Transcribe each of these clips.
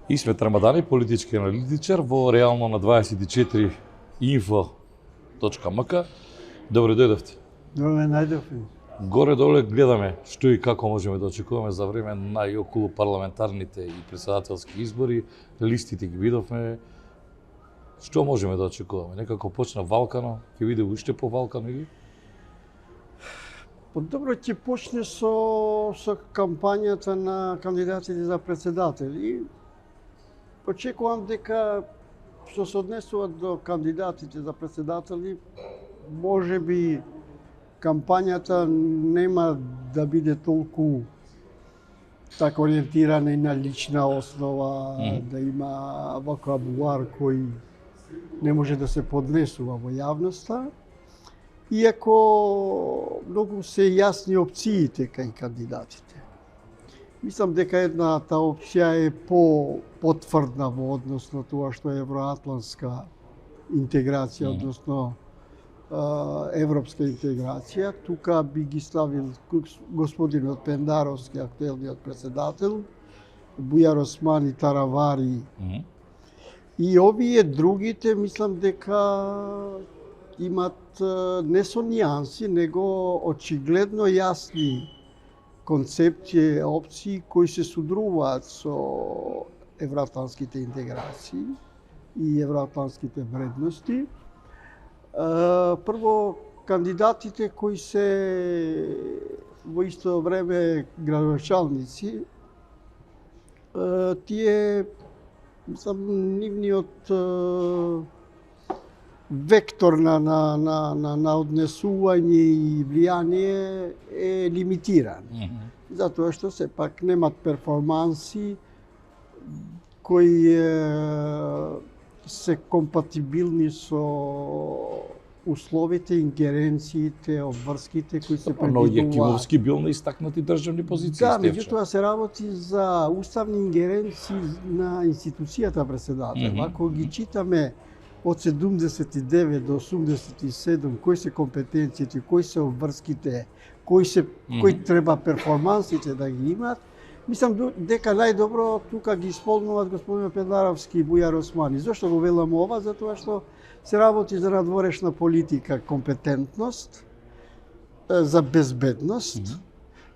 Исмет Рамадани, политички аналитичар во реално на 24 info.mk. Добре дојдовте. Добре најдовме. Горе-доле гледаме што и како можеме да очекуваме за време на и околу парламентарните и председателски избори. Листите ги видовме. Што можеме да очекуваме? Некако почна валкано, ќе биде уште по валкано или? Добро, ќе почне со кампањата на кандидатите за председатели. Очекувам дека што се однесува до кандидатите за председатели, може би кампањата нема да биде толку така ориентирана и на лична основа, да има вокабулар кој не може да се поднесува во јавноста. Иако многу се јасни опциите кај кандидатите. Мислам дека едната опција е потврдна во однос на тоа што е евроатлантска интеграција, односно европска интеграција. Тука би ги ставил господинот Пендаровски, актуелниот председател, Бујар Османи, Таравари. И овие другите, мислам дека имат не со нијанси, него очигледно јасни концепции, опции кои се судруваат со евроатлантските интеграции и евроатлантските вредности. Прво, кандидатите кои се во исто време градоначалници, тие, мислам, нивниот вектор на однесување и влијание е лимитиран. Затоа што сепак немат перформанси кои се компатибилни со условите, ингеренциите, обврските кои се предвидуваат. Но Јакимовски бил на истакнати државни позиции. Да, меѓутоа се работи за уставни ингеренции на институцијата председател. Ако ги читаме од 79 до 87, кои се компетенциите, кои се обврските, кои треба перформансите да ги имат, мислам дека најдобро тука ги исполнуваат господин Пендаровски и Бујар Османи. Зошто го велам ова? Затоа што се работи за надворешна политика, компетентност, за безбедност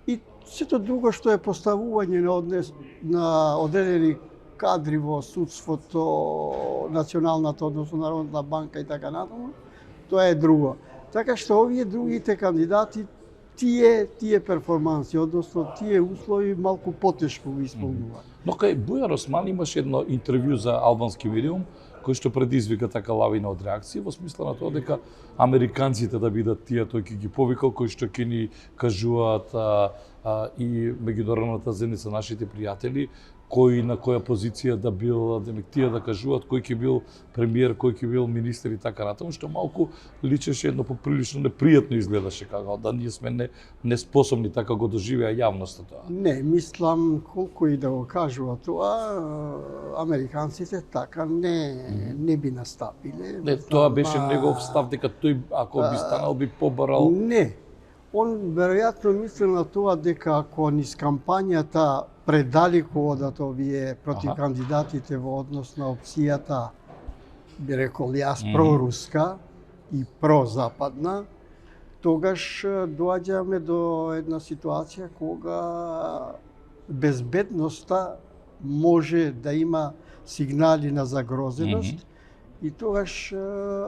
и сето друго што е поставување на одредени кадри во судството, националната, односно Народната банка и така натаму, тоа е друго. Така што овие другите кандидати, тие перформанси, односно тие услови малку потешко ги исполнуваат. Но кај Бујар Османи имаше едно интервју за албански медиум кој што предизвика така лавина од реакции во смисла на тоа дека американците да бидат тие тој ќе ги повикал кои што ќе ни кажуваат и меѓународната заедница, нашите пријатели, кој на која позиција да бил, тие да кажуваат кој ќе бил премиер, кој ќе бил министер и така натаму, што малку личеше едно поприлично непријатно изгледаше како да ние сме неспособни, така го доживеа јавноста тоа. Не, мислам колку и да го кажува тоа, американците така не би настапиле. Не, тоа беше негов став дека тој ако би станал би побарал. Не. Он веројатно мислел на тоа дека ако низ кампањата предалеку одат овие против кандидатите во однос на опцијата, би рекол јас, проруска и прозападна, тогаш доаѓаме до една ситуација кога безбедноста може да има сигнали на загрозеност и тогаш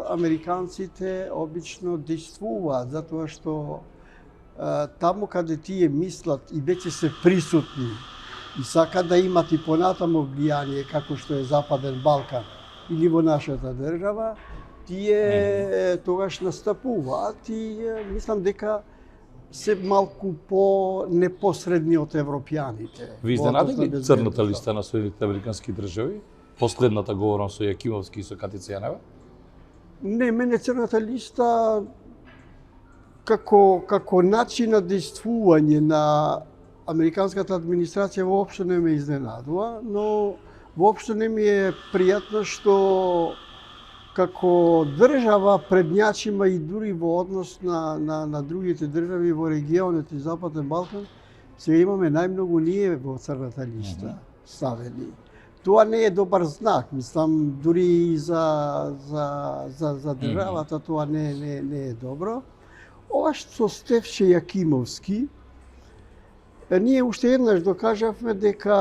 американците обично действуваат, затоа што таму каде тие мислат и веќе се присутни и сакаат да имат и понатамо влијание како што е Западен Балкан или во нашата држава, тие тогаш настапуваат и мислам дека се малку по непосредни од европјаните. Ви изненади ли црната листа на Соединетите американски држави? Последната говорам со Јакимовски и со Катица Јанева? Не, мене црната листа како начин на действување на американската администрација воопшто не ме изненадува, но воопшто не ми е пријатно што како држава предњачима и дури во однос на другите држави во регионот и Западен Балкан, сега имаме најмногу ние во црната листа ставени. Тоа не е добар знак, мислам, дури и за државата тоа не е добро. Ова што Стефче Јакимовски, ние уште еднаш докажавме дека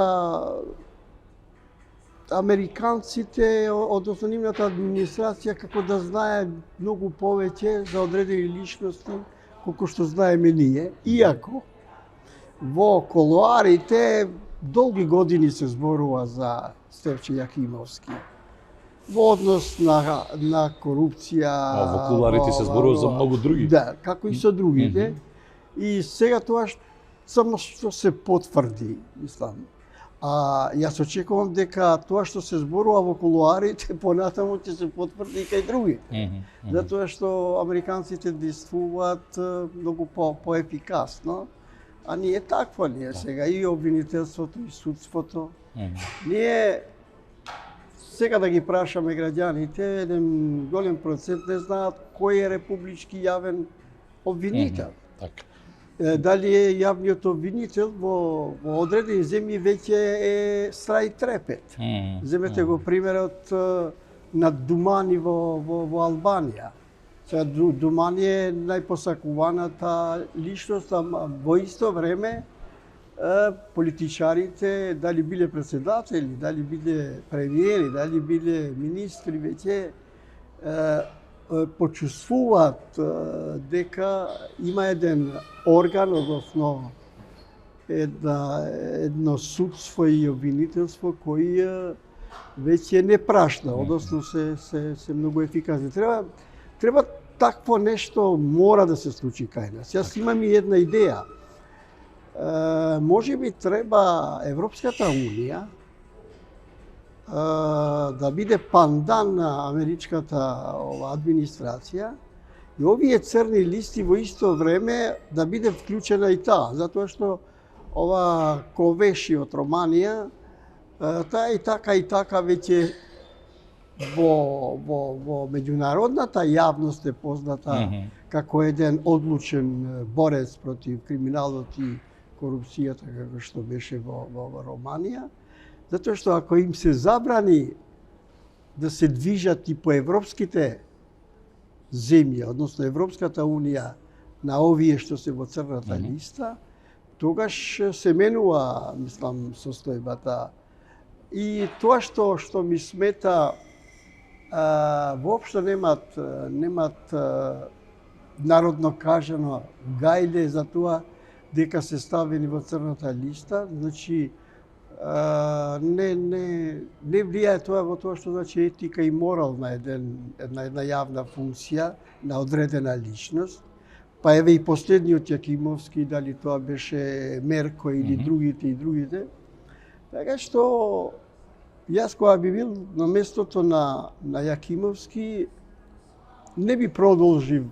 американците, односно нивната администрација, како да знае многу повеќе за одредени личности, колку што знаеме ние, иако во колоарите долги години се зборува за Стефче Јакимовски. Во однос на корупција. Во кулуарите се зборува за многу други. Да, како и со другите. И сега тоа само што се потврди, мислам. Јас очекувам дека тоа што се зборува во кулуарите понатаму ќе се потврди и кај другите. Затоа што американците действуваат многу поефикасно. А ние такво ние сега и обвинителството и судството. Ние сега да ги прашаме граѓаните, еден голем процент не знаат кој е републички јавен обвинител. Дали е јавниот обвинител во одредени земји веќе е страј трепет. Земете го примерот на Думани во Албанија. Сега Думани е најпосакуваната личност, а во исто време политичарите, дали биле председатели, дали биле премиери, дали биле министри, веќе почувствуваат дека има еден орган, односно едно судство и обвинителство кои веќе не прашта, односно се многу ефикасни. Треба такво нешто мора да се случи кај нас. Јас имам и една идеја. Може би треба Европската унија да биде пандан на америчката администрација и овие црни листи во исто време да биде вклучена и таа, затоа што ова Ковеши од Романија, таа и така веќе во меѓународната јавност е позната како еден одлучен борец против криминалот и корупцијата, како што беше во Романија, затоа што ако им се забрани да се движат и по европските земји, односно Европската унија, на овие што се во црната листа, тогаш се менува, мислам, состојбата. И тоа што ми смета, воопшто немат народно кажано гајле за тоа дека се ставени во црната листа, значи не влијае тоа во тоа што значи етика и морал на една јавна функција, на одредена личност. Па еве и последниот Јакимовски, дали тоа беше Мерко или другите. Така што јас кога би бил на местото на Јакимовски, не би продолжив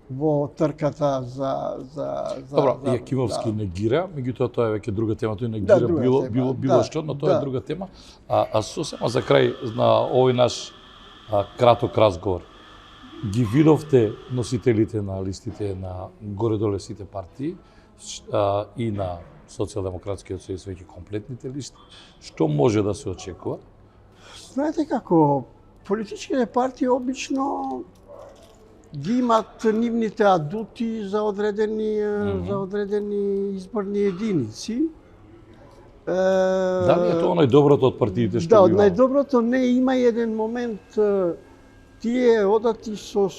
во трката за Добро, Јакимовски негира, меѓутоа тоа е веќе друга тема, тој негира било што, но тоа е друга тема. А сосема за крај на овој наш краток разговор, ги видовте носителите на листите на горе-доле сите партии и на Социјалдемократскиот сојуз веќе комплетните листи. Што може да се очекува? Знаете како, политичките партии обично ги имат нивните адути за одредени изборни единици. Дали е тоа најдоброто од партиите што да, најдоброто не има еден момент тие одати со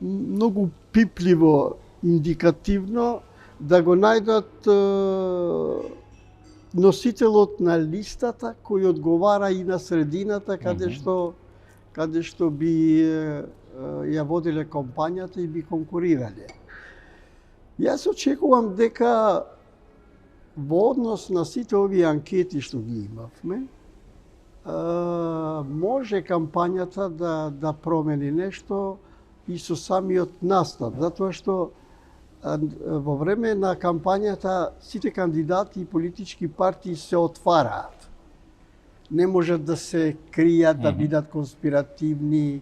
многу пипливо, индикативно да го најдат носителот на листата кој одговара и на средината каде што би ја водиле кампањата и би конкурирале. Јас очекувам дека во однос на сите овие анкети што ги имавме, може кампањата да промени нешто и со самиот настап, затоа што во време на кампањата сите кандидати и политички партии се отвараат. Не можат да се кријат, да бидат конспиративни,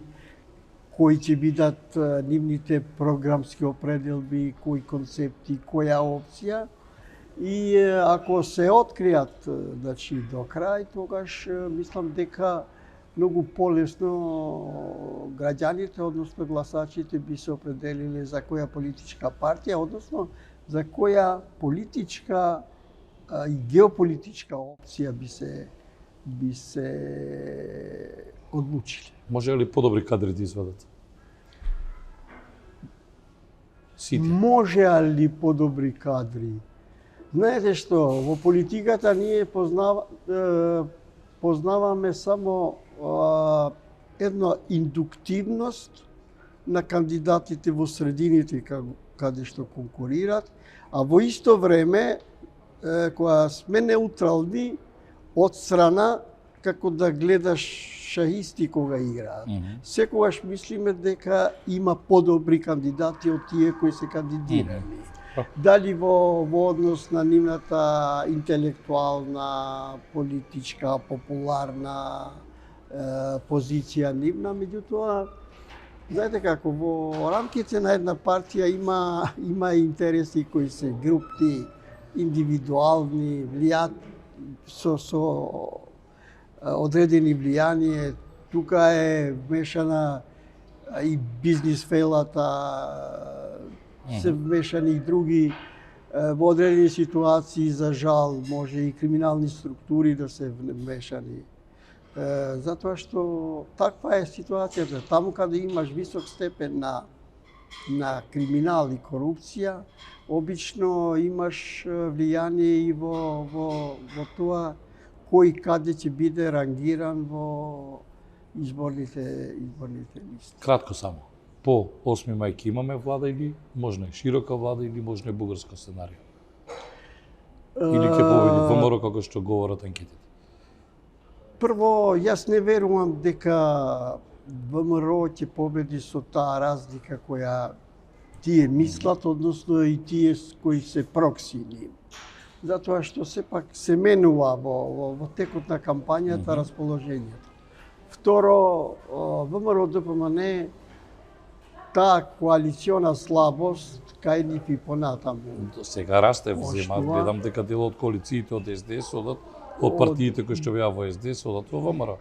кои ќе бидат нивните програмски определби, кои концепти, која опција. И ако се откријат значи до крај, тогаш мислам дека многу полесно граѓаните, односно гласачите би се определиле за која политичка партија, односно за која политичка и геополитичка опција би се одлучиле. Може ли подобри кадри да извадат? Сите. Можеа ли подобри кадри? Знаете што, во политиката ние познаваме само една индуктивност на кандидатите во средините каде што конкурират, а во исто време кога сме неутрални од страна како да гледаш шахисти кога играат. Секогаш мислиме дека има подобри кандидати од тие кои се кандидирани. Дали во однос на нивната интелектуална, политичка, популарна позиција нивна, меѓутоа, знаете како, во рамките на една партија има интереси кои се групни, индивидуални, влијат со одредени влијание. Тука е вмешана и бизнис фелата, се вмешани и други во одредени ситуации, за жал, може и криминални структури да се вмешани. Затоа што таква е ситуацијата. Таму каде имаш висок степен на криминал и корупција, обично имаш влијание и во тоа кој каде ќе биде рангиран во изборните листи. Кратко само. По 8 мај ќе имаме влада или можна е широка влада или можна е бугарска сценарија? Или ќе победи ВМРО како што говорат анкетите? Прво, јас не верувам дека ВМРО ќе победи со таа разлика која тие мислат, односно и тие кои се проксини. Затоа што сепак се менува во текот на кампањата расположението. Второ, ВМРО ДПМН таа коалициона слабост кај нив и понатаму. Сега расте, гледам дека дел од коалициите од СДС одат, од партиите кои што беа во СДС одат во ВМРО.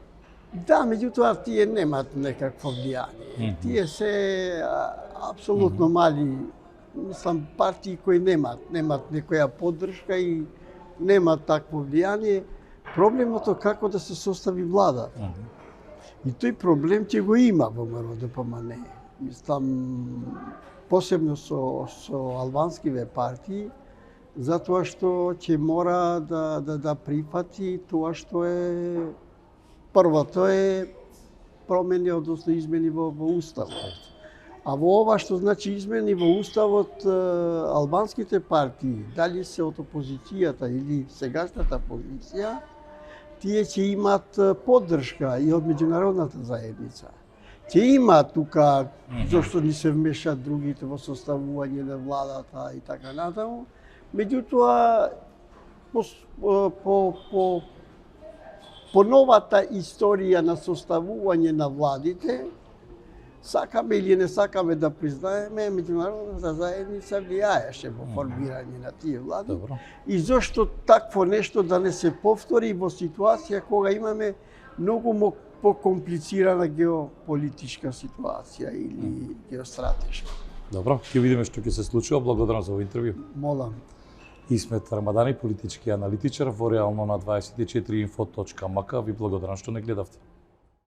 Да, меѓутоа тие немат некакво влијание. Тие се апсолутно мали, мислам, партии кои немат некоја поддршка и немат такво влијание. Проблемот е како да се состави влада. И тој проблем ќе го има во ВМРО ДПМН. Мислам, посебно со албанскиве партии, затоа што ќе мора да прифати тоа што е првото е промени, односно измени во уставот. А во ова што значи измени во уставот, албанските партии, дали се од опозицијата или сегашната позиција, тие ќе имат поддршка и од меѓународната заедница. Ќе има тука зашто ни се вмешат другите во составување на владата и така натаму. Меѓутоа, по новата историја на составување на владите, сакаме или не сакаме да признаеме, меѓународната заедница влијаеше во формирање на тие влади. Добро. И зошто такво нешто да не се повтори во ситуација кога имаме многу покомплицирана геополитичка ситуација или геостратешка. Добро, ќе видиме што ќе се случува. Благодарам за овој интервју. Молам. Исмет Рамадани, политички аналитичар во реално на 24info.mk. Ви благодарам што не гледавте.